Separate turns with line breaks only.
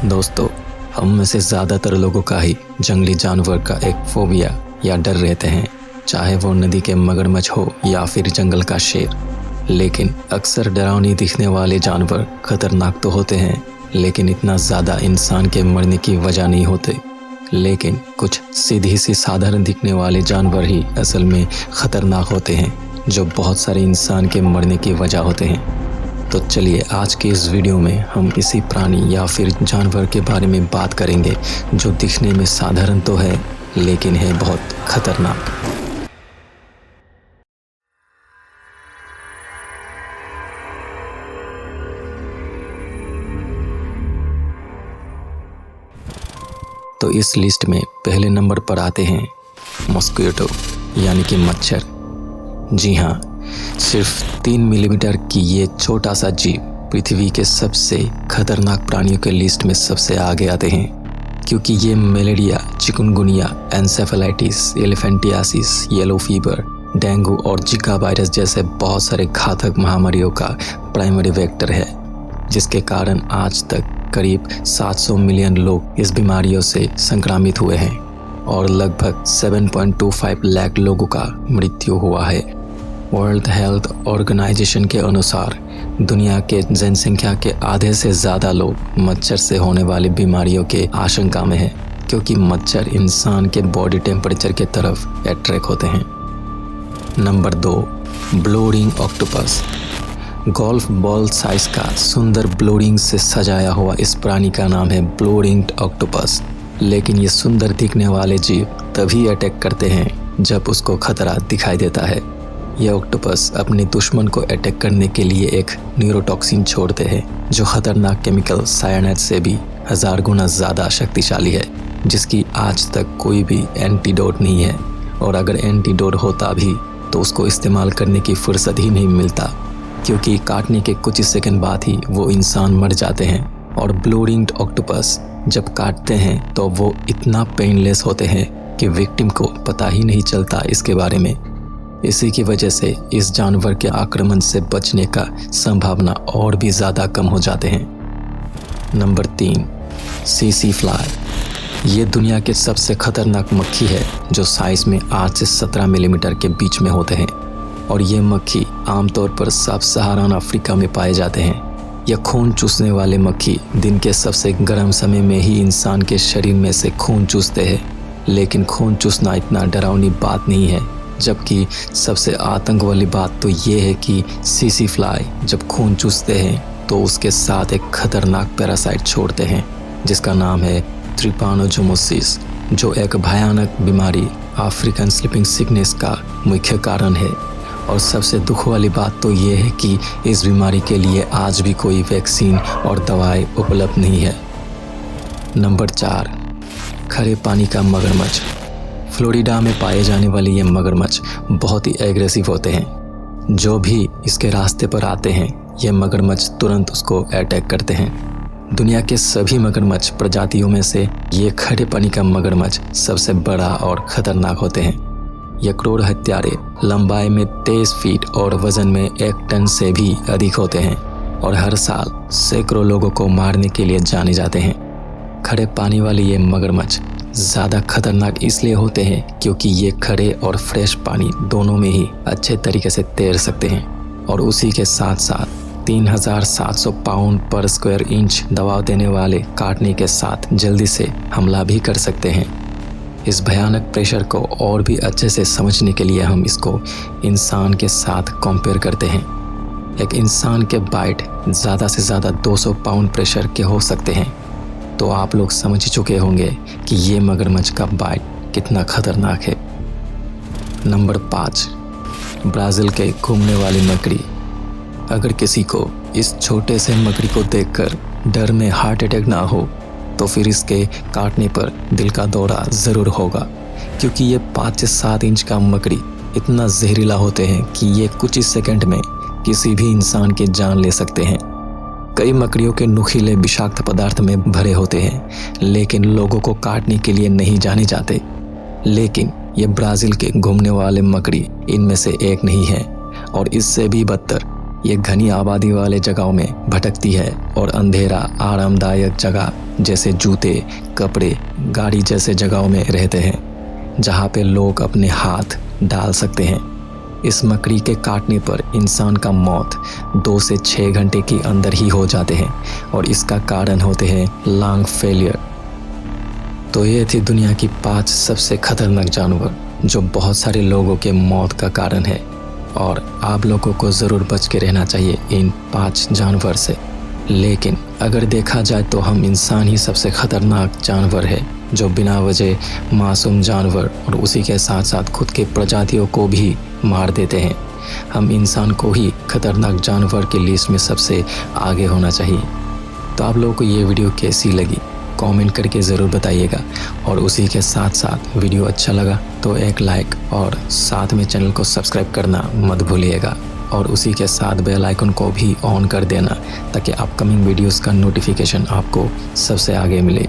दोस्तों, हम में से ज़्यादातर लोगों का ही जंगली जानवर का एक फोबिया या डर रहते हैं, चाहे वो नदी के मगरमच्छ हो या फिर जंगल का शेर। लेकिन अक्सर डरावनी दिखने वाले जानवर खतरनाक तो होते हैं, लेकिन इतना ज़्यादा इंसान के मरने की वजह नहीं होते। लेकिन कुछ सीधी सी साधारण दिखने वाले जानवर ही असल में खतरनाक होते हैं, जो बहुत सारे इंसान के मरने की वजह होते हैं। तो चलिए आज के इस वीडियो में हम किसी प्राणी या फिर जानवर के बारे में बात करेंगे जो दिखने में साधारण तो है, लेकिन है बहुत खतरनाक। तो इस लिस्ट में पहले नंबर पर आते हैं मॉस्किटो यानी कि मच्छर। जी हाँ, सिर्फ 3 मिलीमीटर की ये छोटा सा जीव पृथ्वी के सबसे खतरनाक प्राणियों के लिस्ट में सबसे आगे आते हैं, क्योंकि ये malaria, chikungunya, encephalitis, elephantiasis, yellow fever, dengue और जिका वायरस जैसे बहुत सारे घातक महामारियों का प्राइमरी वेक्टर है, जिसके कारण आज तक करीब 700 मिलियन लोग इस बीमारियों से संक्रमित हुए हैं और लगभग 7.25 लाख लोगों का मृत्यु हुआ है। वर्ल्ड हेल्थ ऑर्गेनाइजेशन के अनुसार दुनिया के जनसंख्या के आधे से ज़्यादा लोग मच्छर से होने वाली बीमारियों के आशंका में हैं, क्योंकि मच्छर इंसान के बॉडी टेम्परेचर के तरफ अट्रैक्ट होते हैं। Number 2, blue ring octopus. Golf ball size का सुंदर ब्लू रिंग से सजाया हुआ इस प्राणी का नाम है ब्लू रिंग्ड ऑक्टोपस। लेकिन ये सुंदर दिखने वाले जीव तभी अटैक करते हैं जब उसको खतरा दिखाई देता है। यह ऑक्टोपस अपने दुश्मन को अटैक करने के लिए एक न्यूरोटॉक्सिन छोड़ते हैं, जो खतरनाक केमिकल साइनाइड से भी 1000 गुना ज़्यादा शक्तिशाली है, जिसकी आज तक कोई भी एंटीडोट नहीं है। और अगर एंटीडोट होता भी तो उसको इस्तेमाल करने की फुर्सत ही नहीं मिलता, क्योंकि काटने के कुछ ही सेकंड बाद ही वो इंसान मर जाते हैं। और ब्लू रिंग्ड ऑक्टोपस जब काटते हैं तो वो इतना पेनलेस होते हैं कि विक्टिम को पता ही नहीं चलता इसके बारे में। इसी की वजह से इस जानवर के आक्रमण से बचने का संभावना और भी ज़्यादा कम हो जाते हैं। Number 3, CC fly. ये दुनिया के सबसे खतरनाक मक्खी है, जो साइज में 8 से 17 मिलीमीटर के बीच में होते हैं। और ये मक्खी आमतौर पर सब सहारान अफ्रीका में पाए जाते हैं। यह खून चूसने वाले मक्खी दिन के सबसे गर्म समय में ही इंसान के शरीर में से खून चूसते हैं। लेकिन खून चूसना इतना डरावनी बात नहीं है, जबकि सबसे आतंक वाली बात तो ये है कि सीसी फ्लाई जब खून चूसते हैं तो उसके साथ एक खतरनाक पैरासाइट छोड़ते हैं, जिसका नाम है ट्रिपानोसोमोसिस, जो एक भयानक बीमारी अफ्रीकन स्लीपिंग सिकनेस का मुख्य कारण है। और सबसे दुख वाली बात तो ये है कि इस बीमारी के लिए आज भी कोई वैक्सीन और दवाई उपलब्ध नहीं है। नंबर 4, खरे पानी का मगरमच्छ। फ्लोरिडा में पाए जाने वाले ये मगरमच्छ बहुत ही एग्रेसिव होते हैं। जो भी इसके रास्ते पर आते हैं, ये मगरमच्छ तुरंत उसको अटैक करते हैं। दुनिया के सभी मगरमच्छ प्रजातियों में से ये खरे पानी का मगरमच्छ सबसे बड़ा और खतरनाक होते हैं। ये क्रूर हत्यारे लंबाई में 23 फीट और वजन में 1 टन से भी अधिक होते हैं, और हर साल सैकड़ों लोगों को मारने के लिए जाने जाते हैं। खड़े पानी वाले ये मगरमच्छ ज़्यादा खतरनाक इसलिए होते हैं क्योंकि ये खड़े और फ्रेश पानी दोनों में ही अच्छे तरीके से तैर सकते हैं, और उसी के साथ साथ 3700 पाउंड पर स्क्वायर इंच दबाव देने वाले काटने के साथ जल्दी से हमला भी कर सकते हैं। इस भयानक प्रेशर को और भी अच्छे से समझने के लिए हम इसको इंसान के साथ कंपेयर करते हैं। एक इंसान के बाइट ज़्यादा से ज़्यादा 200 पाउंड प्रेशर के हो सकते हैं, तो आप लोग समझ ही चुके होंगे कि ये मगरमच्छ का बाइट कितना खतरनाक है। नंबर 5, ब्राज़ील के घूमने वाली मकड़ी। अगर किसी को इस छोटे से मकड़ी को देखकर डर में हार्ट अटैक ना हो, तो फिर इसके काटने पर दिल का दौरा ज़रूर होगा, क्योंकि ये 5 से 7 इंच का मकड़ी इतना जहरीला होते हैं कि ये कुछ ही सेकंड में किसी भी इंसान की जान ले सकते हैं। कई मकड़ियों के नुकीले विषाक्त पदार्थ में भरे होते हैं, लेकिन लोगों को काटने के लिए नहीं जाने जाते। लेकिन ये ब्राज़ील के घूमने वाले मकड़ी इनमें से एक नहीं है, और इससे भी बदतर ये घनी आबादी वाले जगहों में भटकती है और अंधेरा आरामदायक जगह जैसे जूते, कपड़े, गाड़ी जैसे जगहों में रहते हैं जहाँ पे लोग अपने हाथ डाल सकते हैं। इस मकड़ी के काटने पर इंसान का मौत 2 से 6 घंटे के अंदर ही हो जाते हैं और इसका कारण होते हैं लंग फेलियर। तो ये थी दुनिया की 5 सबसे खतरनाक जानवर जो बहुत सारे लोगों के मौत का कारण है, और आप लोगों को ज़रूर बच के रहना चाहिए इन 5 जानवर से। लेकिन अगर देखा जाए तो हम इंसान ही सबसे खतरनाक जानवर है जो बिना वजह मासूम जानवर और उसी के साथ साथ खुद के प्रजातियों को भी मार देते हैं। हम इंसान को ही खतरनाक जानवर की लिस्ट में सबसे आगे होना चाहिए। तो आप लोगों को ये वीडियो कैसी लगी कमेंट करके ज़रूर बताइएगा, और उसी के साथ साथ वीडियो अच्छा लगा तो एक लाइक और साथ में चैनल को सब्सक्राइब करना मत भूलिएगा, और उसी के साथ बेल आइकन को भी ऑन कर देना ताकि अपकमिंग वीडियोस का नोटिफिकेशन आपको सबसे आगे मिले।